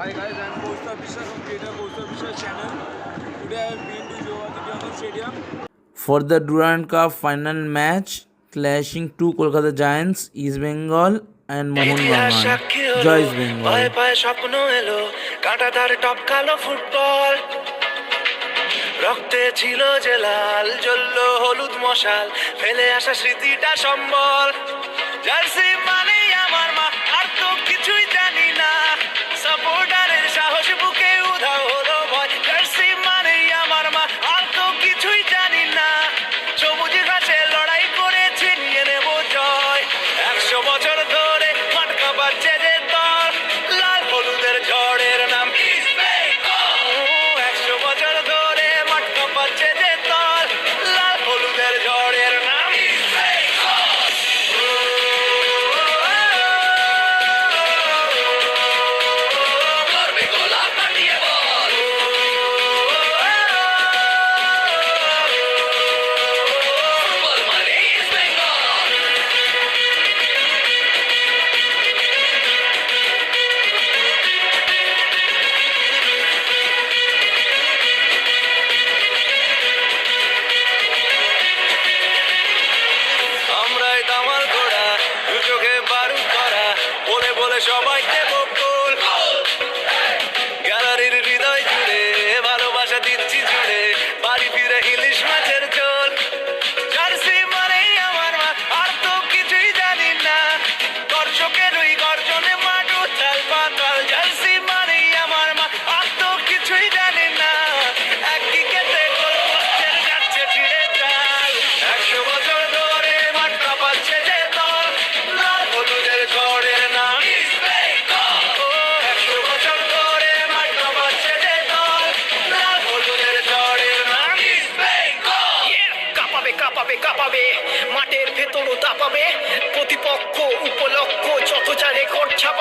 Hi guys, I'm Kaustav Vishwa from Creator Kaustav Vishwa channel. Today I have been to Jowhar Techno Stadium for the Durand Cup final match clashing two Kolkata Giants, East Bengal and ইতিহাস Mohunbagan. সাক্ষী হলো, Joy East পায়ে Bengal. পায়ে স্বপ্ন এলো, কাঁটাতার টপকালো football. রক্তে ছিল যে লাল, জ্বললো হলুদ মশাল, ফেলে আসা স্মৃতিটা সম্বল। জার্সি মানেই আমার মা, আর তো কিছুই জানি না। সাপোর্টারের সাহস বুকে উধাও হলো ভয়। জার্সি মানেই আমার মা, আর তো কিছুই জানি না। সবুজ ঘাসে লড়াই করেছি, নিয়ে নেব জয়। 100 বছর ধরে মাঠ কাঁপাচ্ছে যে দল, লাল হলুদের ঝড়ের নাম ইস্ট বেঙ্গল। 100 বছর ধরে মাঠ কাঁপাচ্ছে যে দল, লাল হলুদের ঝড়ের নাম ইস্ট বেঙ্গল। গর্বে গোলাপ ফাটিয়ে বল, ফুটবল মানে ইস্ট বেঙ্গল। আমরাই দামাল ঘোড়া, দু চোখে বারুদ করা, বলে বলে সবাই দেব গোল। গ্যালারির হৃদয় জুড়ে ভালোবাসা দিচ্ছি জুড়ে, বাড়ি ফিরে ইলিশ মাছের ঝোল। জার্সি মানেই আমার মা, আর তো কিছুই জানি না। দর্শকের ওই গর্জনে মাঠ উথাল পাতাল। জার্সি মানেই আমার মা, আর তো কিছুই জানি না। একদিকেতে গোল পোস্টের যাচ্ছে ছিঁড়ে চাল। 100 বছর ধরে মাঠ কাঁপাচ্ছে যে দল, লাল হলুদের ঝড়ের নাম ইস্ট বেঙ্গল। 100 বছর ধরে মাঠ কাঁপাচ্ছে যে দল, লাল হলুদের ঝড়ের নাম ইস্ট বেঙ্গল। কাঁপাবে কাঁপাবে কাঁপাবে, মাঠের ভেতরও দাপাবে। প্রতিপক্ষ উপলক্ষ যত যা রেকর্ড ছাপাবে।